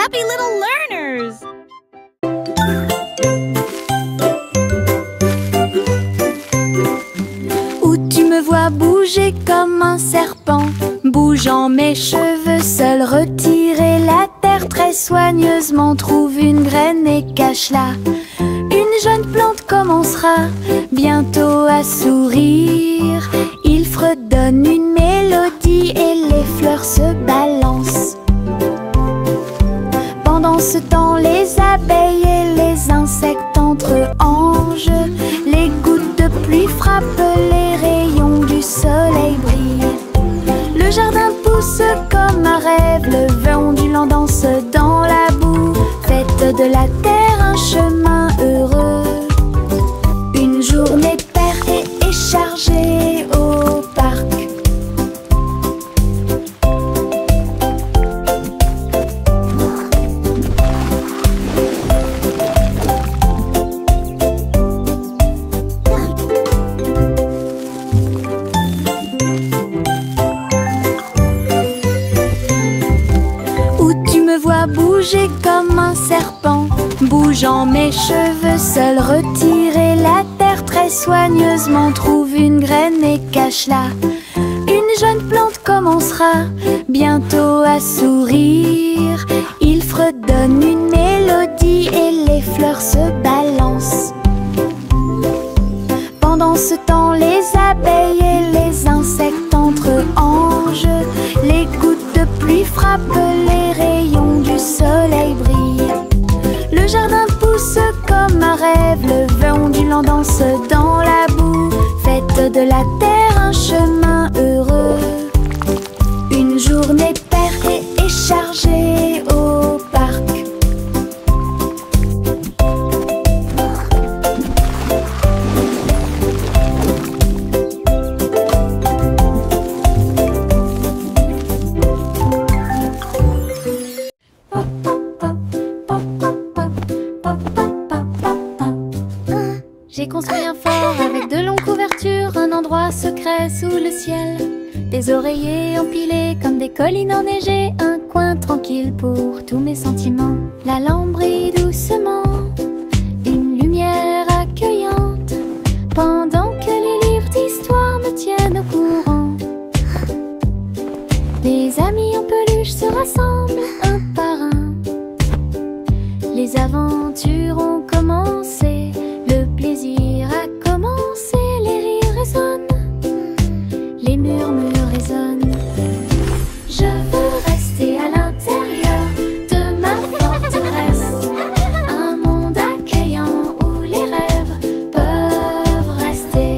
happy little learners! Où tu me vois bouger comme un serpent, bougeant mes cheveux seul, retirer la terre très soigneusement, trouve une graine et cache-la. Une jeune plante commencera bientôt à sourire. Il fredonne une mélodie et les fleurs se balancent. Pendant ce temps, les abeilles et les insectes entrent en jeu. Les gouttes de pluie frappent, les rayons du soleil brillent. Le jardin pousse comme un rêve, le vent ondulant danse dans la boue. Faites de la terre un chemin heureux. Une journée paire et chargée au parc. Bouger comme un serpent, bougeant mes cheveux seul, retirer la terre très soigneusement, trouve une graine et cache-la. Une jeune plante commencera bientôt à sourire. Il fredonne une mélodie et les fleurs se balancent. Pendant ce temps, les abeilles et les insectes entrent en jeu. Les gouttes de pluie frappent, les rayons du soleil brillent. Le jardin pousse comme un rêve, le vent ondulant danse dans la boue. Faites de la terre un chemin heureux. Une journée paire et chargée au parc. J'ai construit un fort avec de longues couvertures, un endroit secret sous le ciel. Des oreillers empilés comme des collines enneigées, un coin tranquille pour tous mes sentiments. La lampe brille doucement, une lumière accueillante, pendant que les livres d'histoire me tiennent au courant. Les amis en peluche se rassemblent un par un. Les aventures ont commencé, le plaisir a commencé, les rires résonnent, les murmures résonnent. Je veux rester à l'intérieur de ma forteresse, un monde accueillant où les rêves peuvent rester.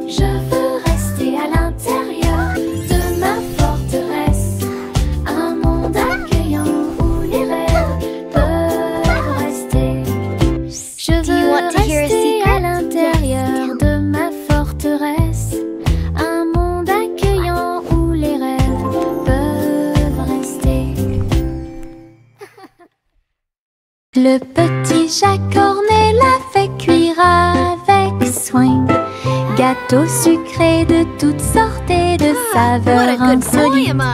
Je veux rester à l'intérieur de ma forteresse, un monde accueillant où les rêves peuvent rester. Je veux rester à l'intérieur de ma forteresse, un monde accueillant où les rêves peuvent rester. Le petit Jacques Cornet l'a fait cuire avec soin. Gâteau sucré de toutes sortes et de saveurs insolites.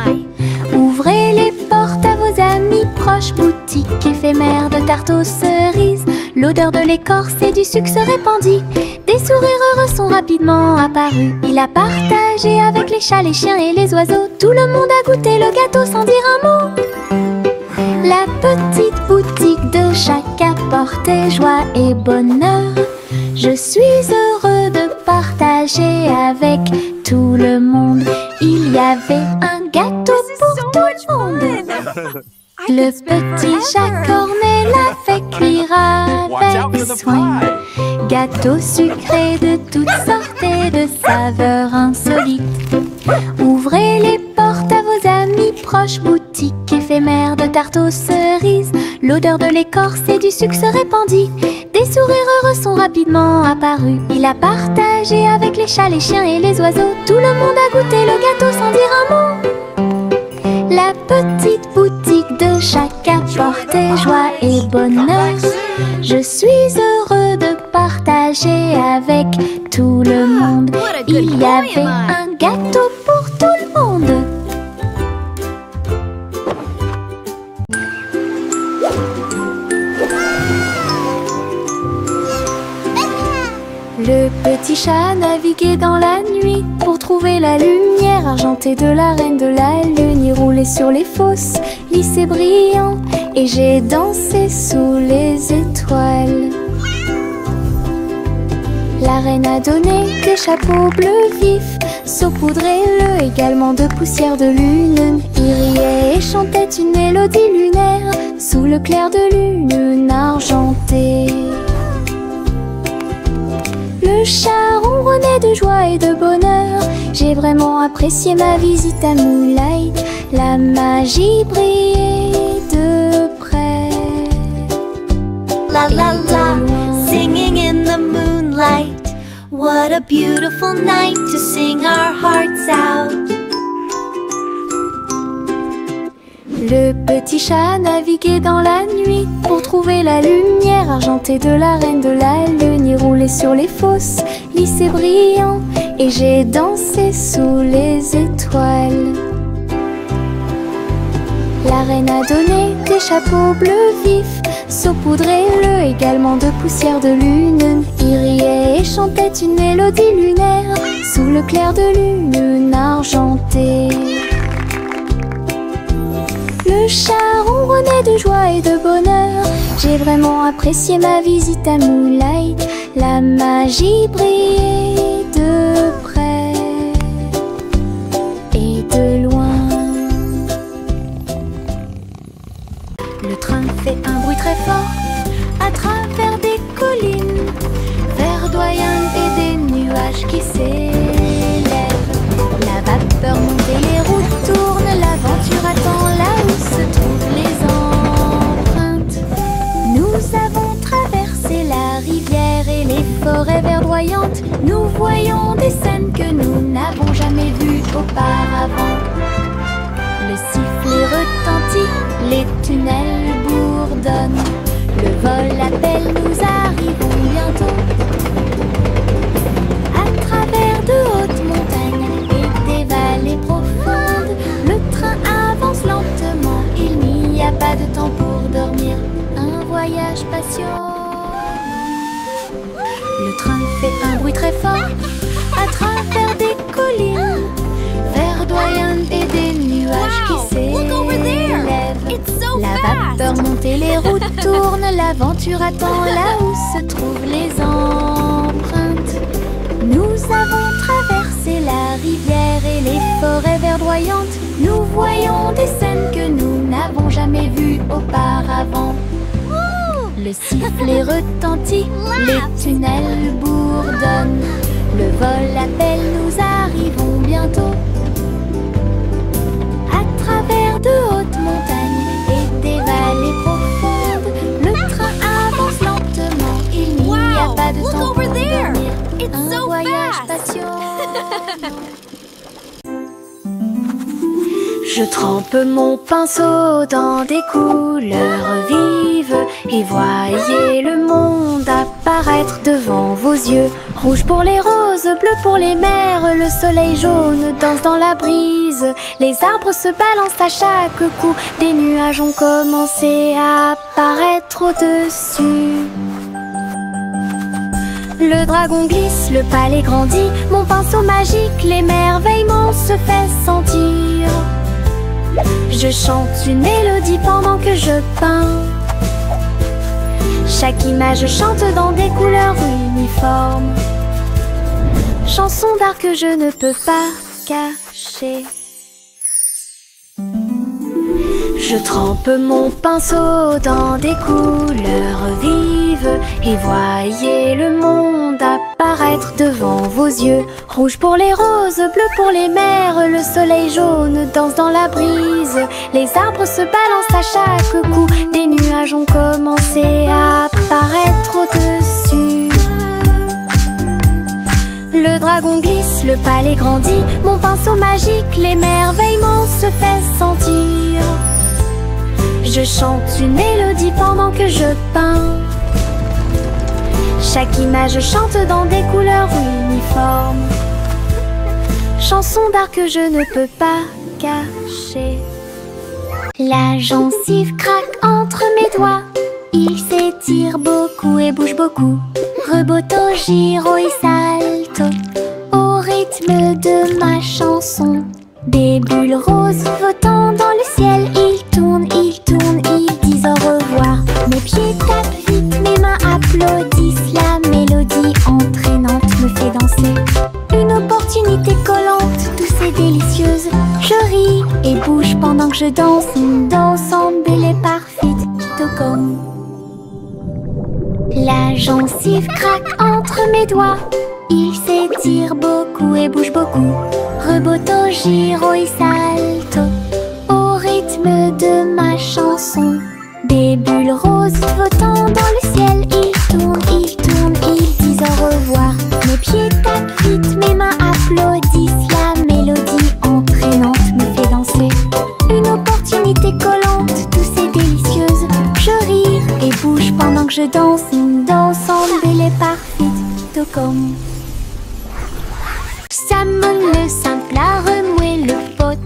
Ouvrez les portes à vos amis proches, boutique éphémère de tarte aux cerises. L'odeur de l'écorce et du sucre se répandit. Des sourires heureux sont rapidement apparus. Il a partagé avec les chats, les chiens et les oiseaux. Tout le monde a goûté le gâteau sans dire un mot. La petite boutique de Jacques apportait joie et bonheur. Je suis heureux de partager avec tout le monde. Il y avait un gâteau pour tout le monde. Le petit Jacques Cornet l'a fait cuire avec soin. Gâteau sucré de toutes sortes et de saveurs insolites. Ouvrez les portes à vos amis proches, boutique éphémère de tarte aux cerises. L'odeur de l'écorce et du sucre se répandit. Des sourires heureux sont rapidement apparus. Il a partagé avec les chats, les chiens et les oiseaux. Tout le monde a goûté le gâteau sans dire un mot. La petite boutique de Jacques apportait joie et bonheur. Je suis heureux de partager avec tout le monde. Il y avait un gâteau pour tout le monde. petit chat naviguait dans la nuit pour trouver la lumière argentée de la reine de la lune. Il roulait sur les fosses, lissé brillant, et j'ai dansé sous les étoiles. La reine a donné des chapeaux bleus vifs, saupoudrez-le également de poussière de lune. Il riait et chantait une mélodie lunaire sous le clair de lune argentée. Le chat ronronnait de joie et de bonheur. J'ai vraiment apprécié ma visite à Moonlight. La magie brillait de près. La la la, singing in the moonlight. What a beautiful night to sing our hearts out. Le petit chat naviguait dans la nuit pour trouver la lumière argentée de la reine de la lune. Il roulait sur les fosses, lissé brillant, et j'ai dansé sous les étoiles. La reine a donné des chapeaux bleus vifs, saupoudrez-le également de poussière de lune. Il riait et chantait une mélodie lunaire sous le clair de lune argentée. Le chat ronronnait de joie et de bonheur. J'ai vraiment apprécié ma visite à Moonlight. La magie brillait de près et de loin. Le train fait un bruit très fort à travers des collines verdoyantes et des nuages qui s'élèvent. La vapeur monte et les routes tournent, l'aventure attend là où se trouvent les empreintes. Nous avons traversé la rivière et les forêts verdoyantes. Nous voyons des scènes que nous n'avons jamais vues auparavant. Le sifflet retentit, les tunnels bourdonnent. Le vol appelle, nous arrivons bientôt. À travers de hautes montagnes et des vallées profondes, le train avance lentement, il n'y a pas de temps pour dormir. Un voyage patient. Le train fait un bruit très fort à travers des collines verdoyantes et des nuages qui s'élèvent. La vapeur monte et les routes tournent, l'aventure attend là où se trouvent les empreintes. Nous avons traversé la rivière et les forêts verdoyantes. Nous voyons des scènes que nous n'avons jamais vues auparavant. Le sifflet retentit, les tunnels bourdonnent. Le vol appelle, nous arrivons bientôt. À travers de hautes montagnes et des vallées profondes, le train avance lentement, il n'y a pas de temps pour dormir. Un voyage patient. Je trempe mon pinceau dans des couleurs vives et voyez le monde apparaître devant vos yeux. Rouge pour les roses, bleu pour les mers, le soleil jaune danse dans la brise. Les arbres se balancent à chaque coup, des nuages ont commencé à apparaître au-dessus. Le dragon glisse, le palais grandit, mon pinceau magique, l'émerveillement se fait sentir. Je chante une mélodie pendant que je peins. Chaque image chante dans des couleurs uniformes. Chanson d'art que je ne peux pas cacher. Je trempe mon pinceau dans des couleurs vives et voyez le monde apparaître devant vos yeux. Rouge pour les roses, bleu pour les mers, le soleil jaune danse dans la brise. Les arbres se balancent à chaque coup, des nuages ont commencé à apparaître au-dessus. Le dragon glisse, le palais grandit, mon pinceau magique, l'émerveillement se fait sentir. Je chante une mélodie pendant que je peins. Chaque image chante dans des couleurs uniformes. Chanson d'art que je ne peux pas cacher. La gencive craque entre mes doigts. Il s'étire beaucoup et bouge beaucoup. Reboto, giro et sale. salto. Au rythme de ma chanson, des bulles roses flottant dans le ciel. Ils tournent, ils disent au revoir. Mes pieds tapent vite, mes mains applaudissent. La mélodie entraînante me fait danser. Une opportunité collante, douce et délicieuse. Je ris et bouge pendant que je danse. Une danse embellée et parfaite, tout comme. La gencive craque entre mes doigts. Il s'étire beaucoup et bouge beaucoup. Reboto, giro et salto. Au rythme de ma chanson, des bulles roses flottant dans le ciel. Ils tournent, ils disent au revoir. Mes pieds tapent vite, mes mains applaudissent. La mélodie entraînante me fait danser. Une opportunité collante, douce et délicieuse. Je ris et bouge pendant que je danse. Une danse embellée et parfaite, tout comme. Salmon, le simple à remuer le pot.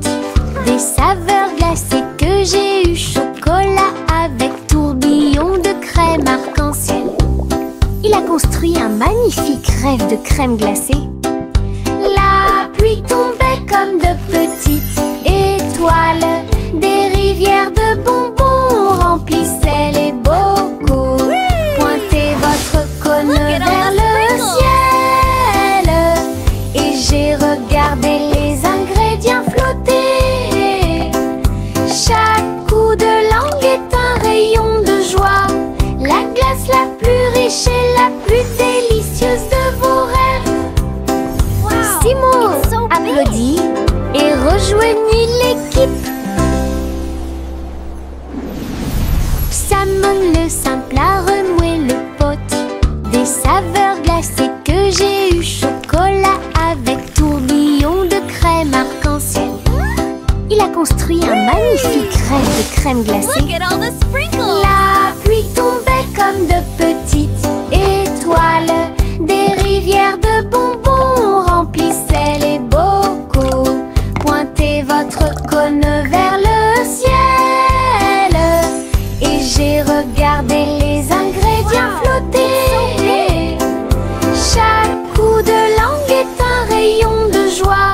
Des saveurs glacées que j'ai eu. Chocolat avec tourbillon de crème arc-en-ciel. Il a construit un magnifique rêve de crème glacée. La pluie tombait comme de petites étoiles. Des rivières de bonbons remplissaient les bocaux. Pointez votre cône vers le ciel et j'ai regardé les ingrédients flotter. Chaque coup de langue est un rayon de joie. La glace la plus riche et la plus délicieuse de vos rêves. Simo applaudit et rejoignit l'équipe. Salmon, le simple à remuer le pot. Des saveurs glacées que j'ai eu. Chocolat avec tourbillon de crème arc-en-ciel. Il a construit un magnifique rêve de crème glacée. La pluie tombait comme de petites étoiles. Des rivières de bonbons remplissaient les bocaux. Pointez votre cône vers le ciel et j'ai regardé les ingrédients flotter. Chaque coup de langue est un rayon de joie.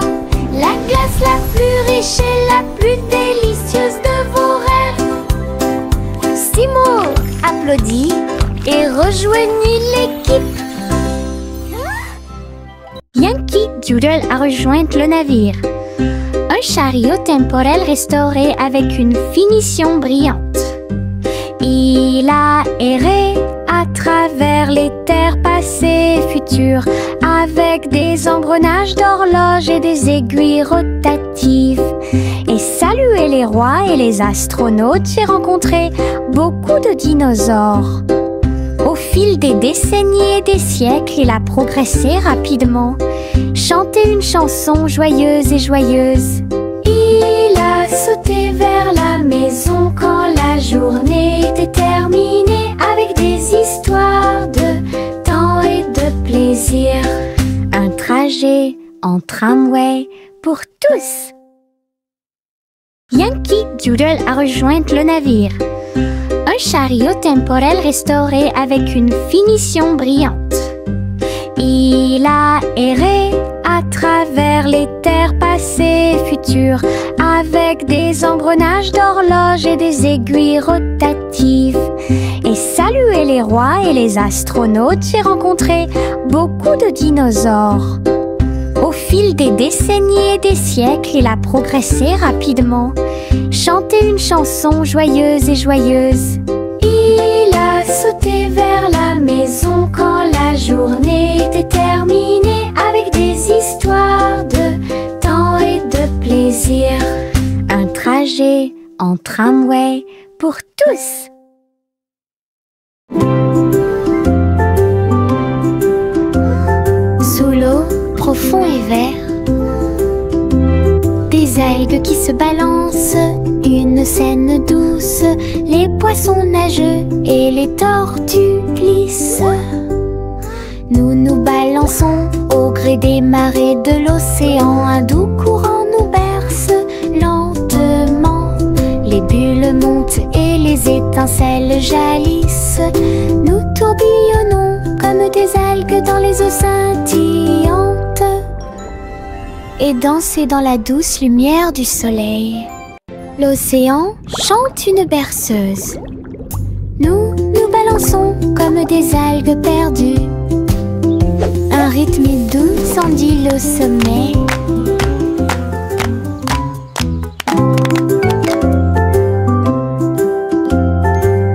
La glace la plus riche et la plus délicieuse de vos rêves. Simo applaudit et rejoignit l'équipe. Yankee Doodle a rejoint le navire. Un chariot temporel restauré avec une finition brillante. Il a erré à travers les terres passées et futures, avec des engrenages d'horloge et des aiguilles rotatives. Et salué les rois et les astronautes, j'ai rencontré beaucoup de dinosaures. Au fil des décennies et des siècles, il a progressé rapidement, chanté une chanson joyeuse et joyeuse. Il a sauté vers la maison quand la journée était terminée, avec des histoires de temps et de plaisir. Un trajet en tramway pour tous. Yankee Doodle a rejoint le navire. Un chariot temporel restauré avec une finition brillante. Il a erré à travers les terres passées et futures, avec des engrenages d'horloge et des aiguilles rotatives. Et salué les rois et les astronautes, j'ai rencontré beaucoup de dinosaures. Au fil des décennies et des siècles, il a progressé rapidement, chanté une chanson joyeuse et joyeuse. Il a sauté vers la maison quand la journée était terminée, avec des histoires de temps et de plaisir. Un trajet en tramway pour tous. Sous l'eau, profond et vert, des algues qui se balancent, une scène douce, les poissons nagent et les tortues glissent. Nous nous balançons au gré des marées de l'océan, un doux courant nous berce lentement. Les bulles montent et les étincelles jaillissent. Nous tourbillonnons comme des algues dans les eaux scintillants. et danser dans la douce lumière du soleil. L'océan chante une berceuse. Nous nous balançons comme des algues perdues. Un rythme doux s'endile au sommet.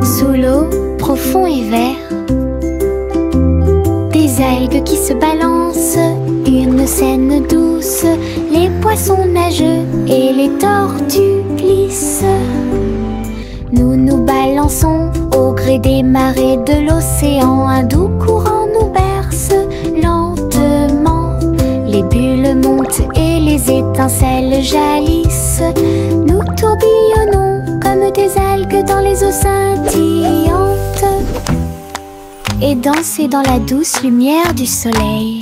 Sous l'eau, profond et vert, des algues qui se balancent, une scène douce. Les poissons nagent et les tortues glissent. Nous nous balançons au gré des marées de l'océan. Un doux courant nous berce lentement. Les bulles montent et les étincelles jaillissent. Nous tourbillonnons comme des algues dans les eaux scintillantes et danser dans la douce lumière du soleil.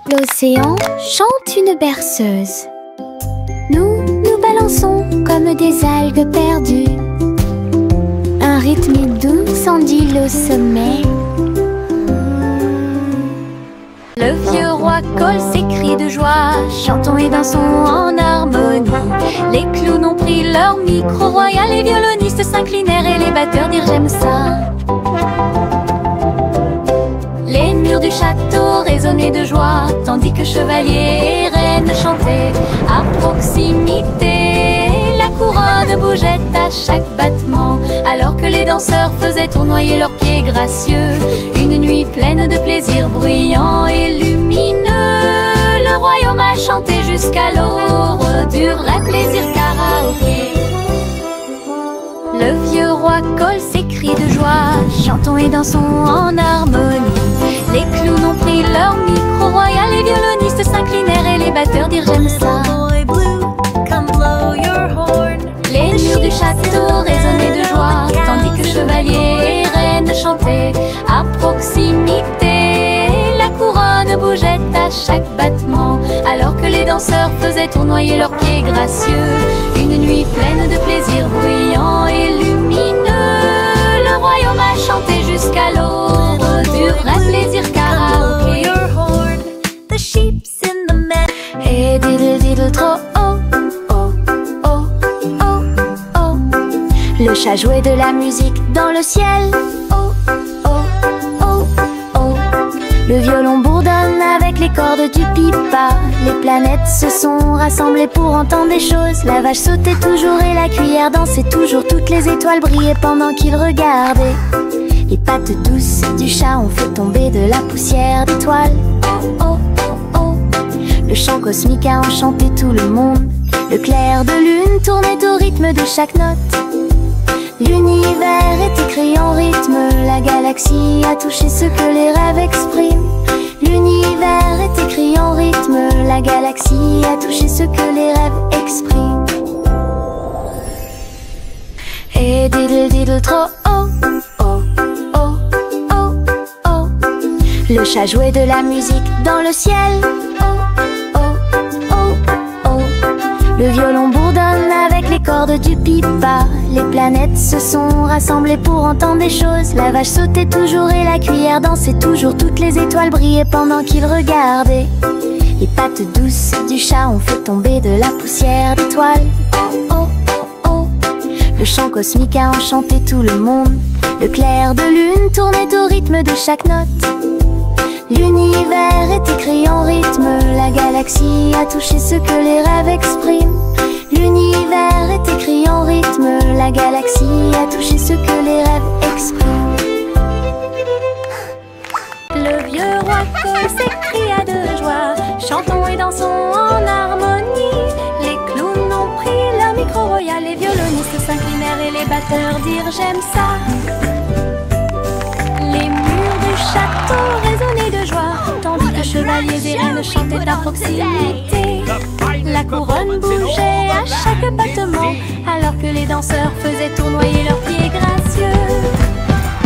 L'océan chante une berceuse. Nous nous balançons comme des algues perdues. Un rythme doux s'endile au sommet. Le vieux roi Cole s'écrie de joie. Chantons et dansons en harmonie. Les clowns ont pris leur micro royal. Les violonistes s'inclinèrent et les batteurs dirent j'aime ça. Les murs du château résonnaient de joie, tandis que chevaliers et reines chantaient à proximité. La couronne bougeait à chaque battement, alors que les danseurs faisaient tournoyer leurs pieds gracieux. Une nuit pleine de plaisir bruyant et lumineux. Le royaume a chanté jusqu'à l'aube du vrai plaisir karaoké. Le vieux roi Cole s'écrie de joie. Chantons et dansons en harmonie. Les clowns ont pris leur micro royal. Les violonistes s'inclinèrent et les batteurs dirent j'aime ça. Les murs du château résonnaient de joie, tandis que chevaliers et reines chantaient à proximité. La couronne bougeait à chaque battement, alors que les danseurs faisaient tournoyer leurs pieds gracieux. Une nuit pleine de plaisir bruyant et lumineux. Le royaume a chanté jusqu'à l'aube du vrai plaisir karaoké. Et diddle diddle trop oh, oh, oh, oh, oh. Le chat jouait de la musique dans le ciel. Oh, oh, oh, oh. Le violon bourdonne avec les cordes du pipa. Les planètes se sont rassemblées pour entendre des choses. La vache sautait toujours et la cuillère dansait toujours. Toutes les étoiles brillaient pendant qu'ils regardaient. Les pattes douces du chat ont fait tomber de la poussière d'étoiles. Oh, oh, oh, oh. Le chant cosmique a enchanté tout le monde. Le clair de lune tournait au rythme de chaque note. L'univers est écrit en rythme. La galaxie a touché ce que les rêves expriment. L'univers est écrit en rythme. La galaxie a touché ce que les rêves expriment. Et diddle diddle trop oh, oh, oh, oh, oh. Le chat jouait de la musique dans le ciel. Oh, oh, oh, oh. Le violon bourdonne avec les cordes du pipa. Les planètes se sont rassemblées pour entendre des choses. La vache sautait toujours et la cuillère dansait toujours. Toutes les étoiles brillaient pendant qu'ils regardaient. Les pattes douces du chat ont fait tomber de la poussière d'étoiles. Oh, oh, oh, oh. Le chant cosmique a enchanté tout le monde. Le clair de lune tournait au rythme de chaque note. L'univers est écrit en rythme. La galaxie a touché ce que les rêves expriment. L'univers est écrit en rythme. La galaxie a touché ce que les rêves expriment. Le vieux roi Cole s'écria de joie. Chantons et dansons en harmonie. Les clowns ont pris leur micro royal. Les violonistes s'inclinèrent et les batteurs dirent j'aime ça. Les murs du château résonnaient de joie, tandis que chevaliers et reines chantaient à proximité. La couronne bougeait à chaque battement, alors que les danseurs faisaient tournoyer leurs pieds gracieux.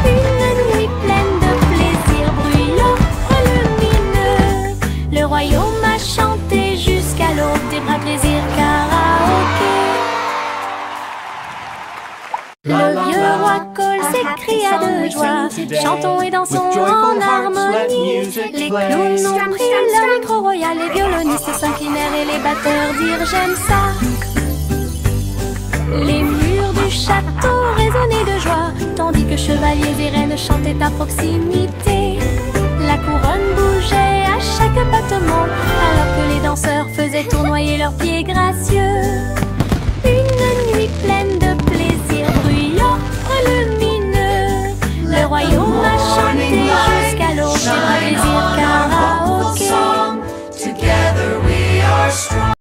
Une nuit pleine de plaisir bruyant et lumineux. Le royaume a chanté jusqu'à l'aube des vrais plaisirs karaoké. Le vieux roi call s'écria de joie. Chantons et dansons en harmonie. Les clowns ont pris leur micro royal, les violonistes s'inclinèrent et les batteurs dirent j'aime ça. Les murs du château résonnaient de joie, tandis que chevaliers et reines chantaient à proximité. La couronne bougeait à chaque battement, alors que les danseurs faisaient tournoyer leurs pieds gracieux. Une nuit pleine de plaisir, bruyant, lumineux, le royaume a chanté jusqu'à l'aube. C'est un plaisir karaoké. Together we are strong.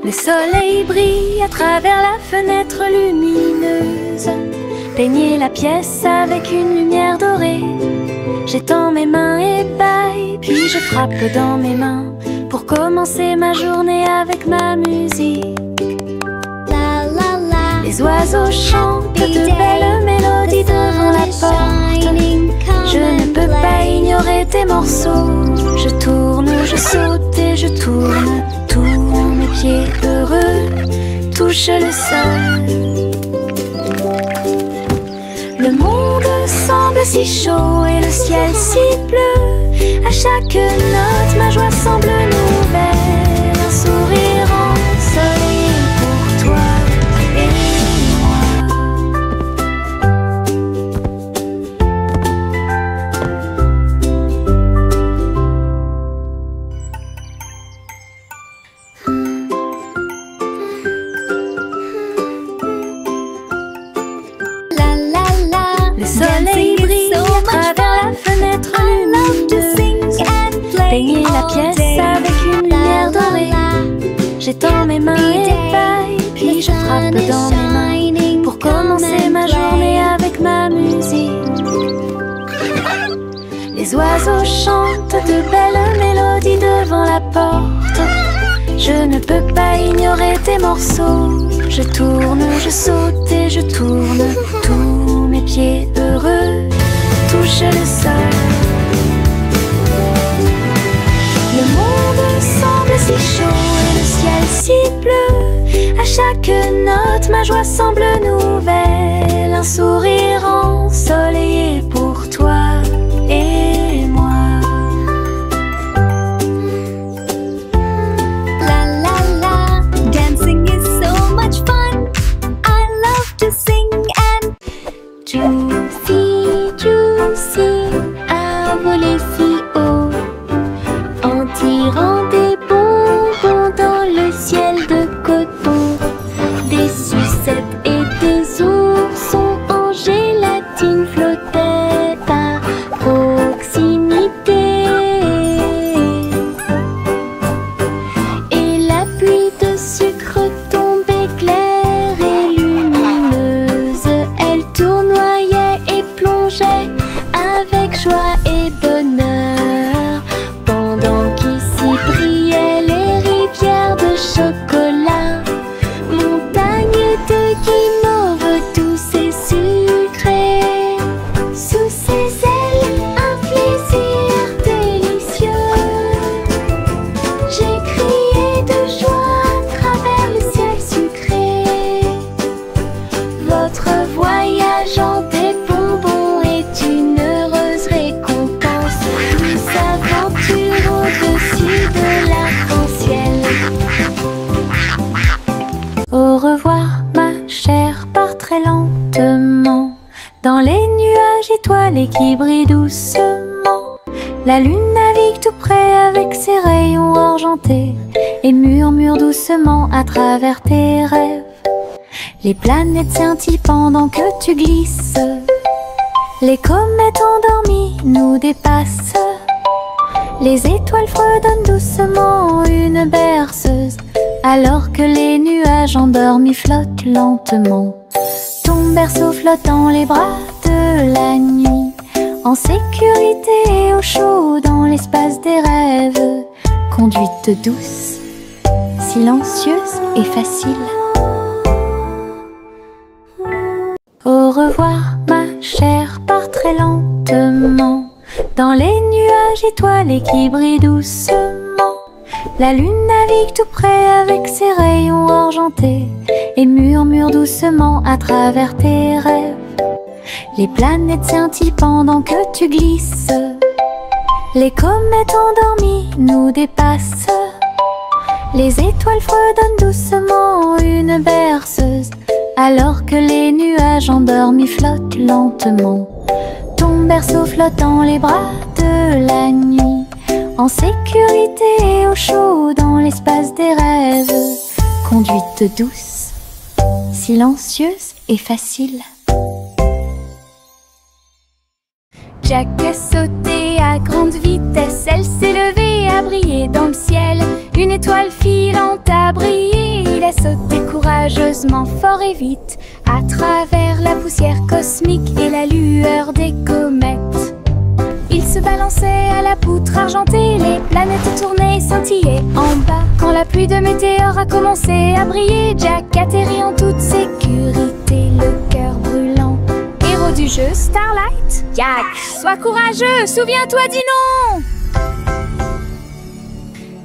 Le soleil brille à travers la fenêtre lumineuse, peignez la pièce avec une lumière dorée. J'étends mes mains ébahies, puis je frappe dans mes mains pour commencer ma journée avec ma musique. La la la. Les oiseaux chantent de belles mélodies devant la porte. Je ne peux pas ignorer tes morceaux. Je tourne, je saute et je tourne. Tous mes pieds heureux touchent le sol. Le monde semble si chaud et le ciel si bleu. À chaque note, ma joie semble nouvelle. Un sourire ensoleillé pour toi et moi. La la la. Le soleil brille à travers la fenêtre lumineuse. Peignez la pièce avec une lumière dorée. J'étends mes mains ébahies, puis je frappe dans mes mains pour commencer ma journée avec ma musique. Les oiseaux chantent de belles mélodies devant la porte. Je ne peux pas ignorer tes morceaux. Je tourne, je saute et je tourne. Tous mes pieds heureux touchent le sol. Le monde semble si chaud et le ciel si bleu. À chaque note, ma joie semble nouvelle. Un sourire ensoleillé pour toi et moi. La la la. Dancing is so much fun. I love to sing and Juicy, juicy, a volé si haut, en tirant des bonbons dans le ciel de coton. Des sucettes et des oursons en gélatine flottaient à proximité. Et la pluie de sucre tombait claire et lumineuse. Elle tournoyait et plongeait avec joie et bonheur, pendant qu'ici brillaient les rivières de chocolat, montagnes de guimauve douces et sucrées. Sous ses ailes, un plaisir délicieux. J'ai crié de joie à travers le ciel sucré. Votre voyage en des bonbons est une heureuse récompense. Douce aventure au-dessus de l'arc-en-ciel. Au revoir, ma chère, pars très lentement dans les nuages étoilés qui brillent doucement. La lune navigue tout près avec ses rayons argentés et murmure doucement à travers tes rêves. Les planètes scintillent pendant que tu glisses. Les comètes endormies nous dépassent. Les étoiles fredonnent doucement une berceuse, alors que les nuages endormis flottent lentement. Ton berceau flotte dans les bras de la nuit, en sécurité et au chaud dans l'espace des rêves. Conduite douce, silencieuse et facile. Au revoir, ma chère, pars très lentement dans les nuages étoilés qui brillent doucement. La lune navigue tout près avec ses rayons argentés et murmure doucement à travers tes rêves. Les planètes scintillent pendant que tu glisses. Les comètes endormies nous dépassent. Les étoiles fredonnent doucement une berceuse, alors que les nuages endormis flottent lentement. Ton berceau flotte dans les bras de la nuit, en sécurité et au chaud dans l'espace des rêves. Conduite douce, silencieuse et facile. Jack a sauté à grande vitesse, elle s'est levée à briller dans le ciel. Une étoile filante a brillé, il a sauté courageusement, fort et vite, à travers la poussière cosmique et la lueur des comètes. Il se balançait à la poutre argentée, les planètes tournaient, scintillaient en bas. Quand la pluie de météores a commencé à briller, Jack atterrit en toute sécurité, le cœur brûlant. Héros du jeu Starlight, Jack, sois courageux, souviens-toi du nom.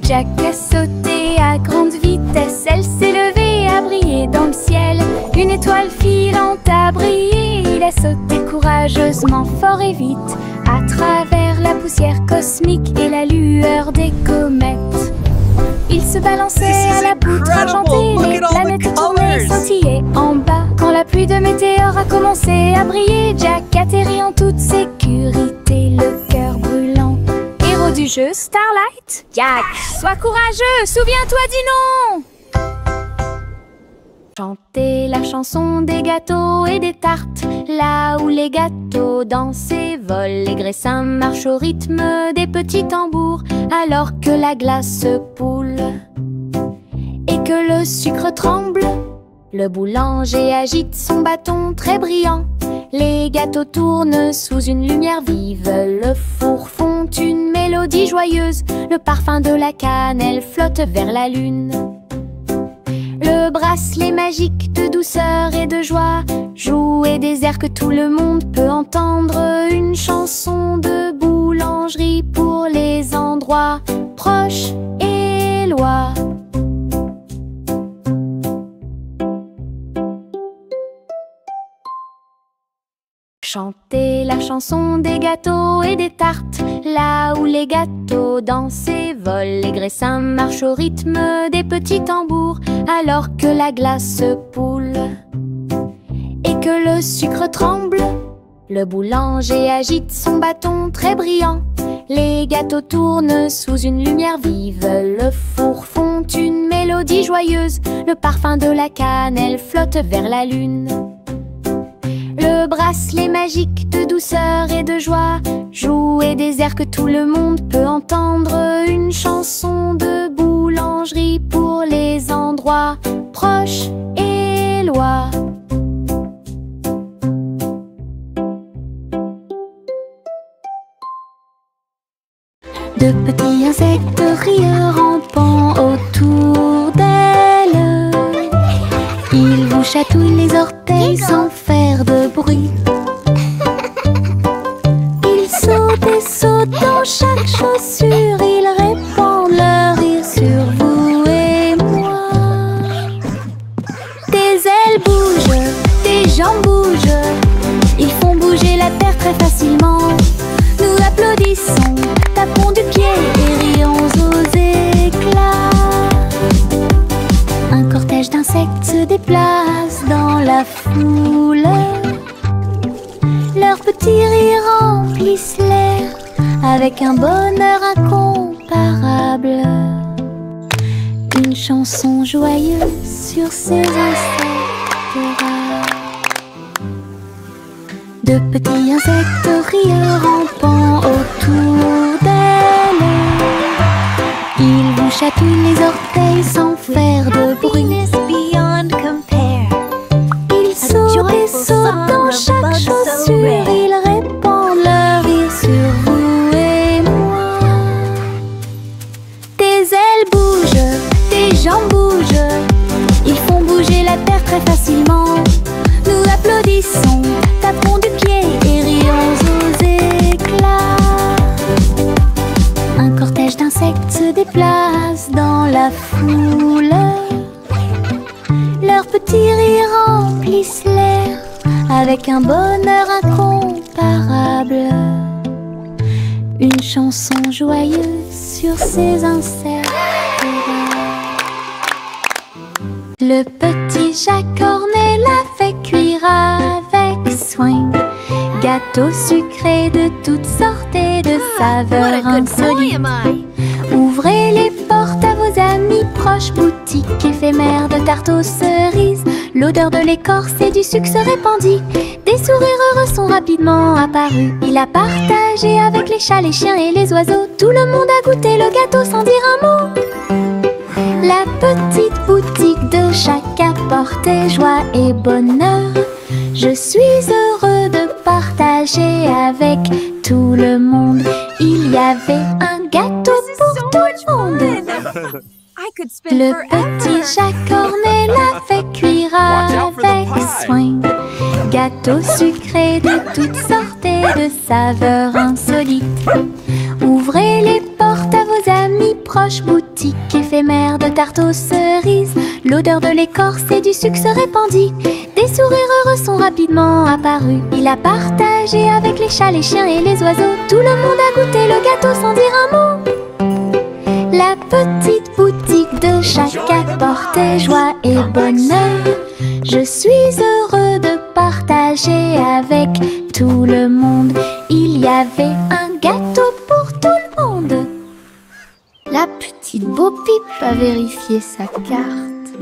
Jack a sauté à grande vitesse, elle s'est levée à briller dans le ciel. Une étoile filante a brillé, il a sauté courageusement, fort et vite, à travers la poussière cosmique et la lueur des comètes. Il se balançait à la poutre argentée, les planètes tournaient, scintillaient en bas. Quand la pluie de météores a commencé à briller, Jack atterrit en toute sécurité, le cœur brûlant. Héros du jeu Starlight, Jack, sois courageux, souviens-toi du nom. Chantez la chanson des gâteaux et des tartes, là où les gâteaux dansent et volent. Les graissins marchent au rythme des petits tambours, alors que la glace poule et que le sucre tremble. Le boulanger agite son bâton très brillant. Les gâteaux tournent sous une lumière vive. Le four fond une mélodie joyeuse. Le parfum de la cannelle flotte vers la lune. Le bracelet magique de douceur et de joie jouer des airs que tout le monde peut entendre. Une chanson de boulangerie pour les endroits proches et loin. Chantez la chanson des gâteaux et des tartes, là où les gâteaux dansent et volent. Les graissins marchent au rythme des petits tambours, alors que la glace poule et que le sucre tremble. Le boulanger agite son bâton très brillant. Les gâteaux tournent sous une lumière vive. Le four fond une mélodie joyeuse. Le parfum de la cannelle flotte vers la lune. Le bracelet magique de douceur et de joie jouer des airs que tout le monde peut entendre. Une chanson de boulangerie pour les endroits proches et loin. De petits insectes rieurs rampant autour d'elle, ils vous chatouillent les orteils sans faire de bruit. Ils sautent et sautent dans chaque chaussure, ils répandent leur rire sur vous et moi. Tes ailes bougent, tes jambes bougent, ils font bouger la terre très facilement. Nous applaudissons, tapons du pied et rions aux éclats. Un cortège d'insectes se déplace dans la foule. Leurs petits rires remplissent l'air avec un bonheur incomparable. Une chanson joyeuse sur ces insectes rares. De petits insectes rieurs rampant autour d'elle, ils vous chatouillent les orteils sans faire de bruit. Ils sautent et sautent dans chaque chaussure, ils répandent leur rire sur vous et moi. Tes ailes bougent, tes jambes bougent, ils font bouger la terre très facilement. Nous applaudissons, tapons du pied et rions aux éclats. Un cortège d'insectes se déplacent dans la foule. Leurs petits rires remplissent l'air avec un bonheur incomparable. Une chanson joyeuse sur ces insectes. Le petit Jacques Cornet l'a fait cuire avec soin. Gâteaux sucrés de toutes sortes et de saveurs insolites. Ouvrez les portes à vos amis proches, boutique éphémère de tarte aux cerises. L'odeur de l'écorce et du sucre se répandit. Des sourires heureux sont rapidement apparus. Il a partagé avec les chats, les chiens et les oiseaux. Tout le monde a goûté le gâteau sans dire un mot. La petite boutique de Jacques apportait joie et bonheur. Je suis heureux de partager avec tout le monde. Il y avait un gâteau pour tout le monde. Le petit Jacques Cornet l'a fait cuire avec soin. Gâteau sucré de toutes sortes et de saveurs insolites. Ouvrez les portes à vos amis proches, boutique éphémère de tarte aux cerises. L'odeur de l'écorce et du sucre se répandit. Des sourires heureux sont rapidement apparus. Il a partagé avec les chats, les chiens et les oiseaux. Tout le monde a goûté le gâteau sans dire un mot. La petite boutique de Jacques apportait joie et bonheur. Je suis heureux de partager avec tout le monde. Il y avait un gâteau pour tout le monde. La petite Bo-Peep a vérifié sa carte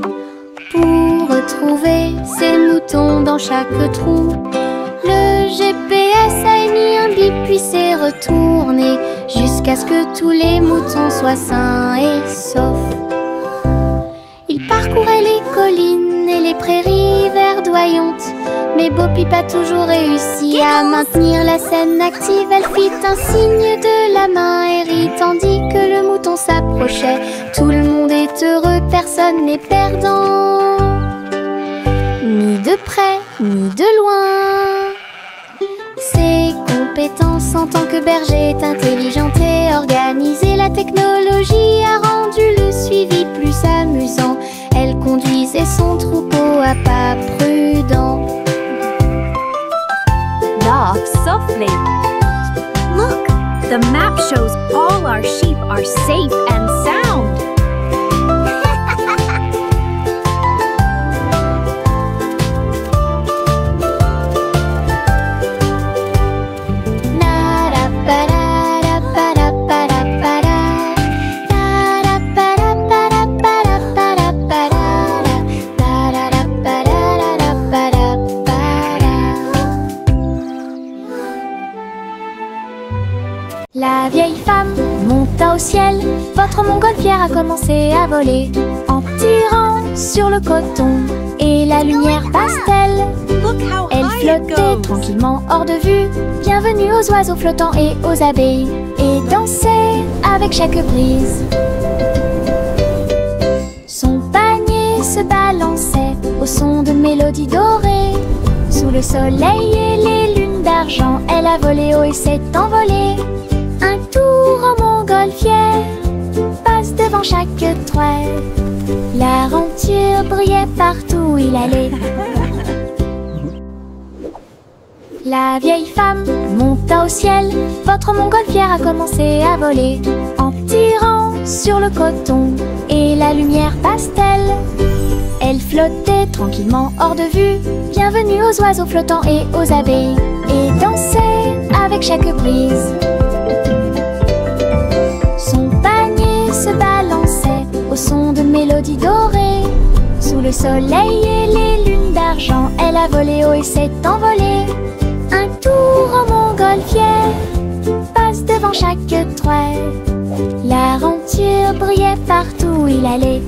pour retrouver ses moutons dans chaque trou. Le GPS a émis un bip puis s'est retourné jusqu'à ce que tous les moutons soient sains et saufs. Il parcourait les collines et les prairies verdoyantes, mais Bo-Peep a toujours réussi à maintenir la scène active. Elle fit un signe de la main et rit tandis que le mouton s'approchait. Tout le monde est heureux, personne n'est perdant, ni de près ni de loin. Ses compétences en tant que berger est intelligente et organisée. La technologie a rendu le suivi plus amusant. Elle conduisait son troupeau à pas prudents. Laugh softly. Look, the map shows all our sheep are safe and sound. La vieille femme monta au ciel. Votre montgolfière a commencé à voler en tirant sur le coton et la lumière pastel. Elle flottait tranquillement hors de vue. Bienvenue aux oiseaux flottants et aux abeilles, et dansait avec chaque brise. Son panier se balançait au son de mélodies dorées. Sous le soleil et les lunes d'argent, elle a volé haut et s'est envolée. Un tour en montgolfière passe devant chaque trait. La renture brillait partout où il allait. La vieille femme monta au ciel. Votre montgolfière a commencé à voler en tirant sur le coton et la lumière pastel. Elle flottait tranquillement hors de vue. Bienvenue aux oiseaux flottants et aux abeilles, et dansait avec chaque brise. Son panier se balançait au son de mélodies dorées. Sous le soleil et les lunes d'argent, elle a volé haut et s'est envolée. Un tour en montgolfière passe devant chaque trait. La renture brillait partout où il allait.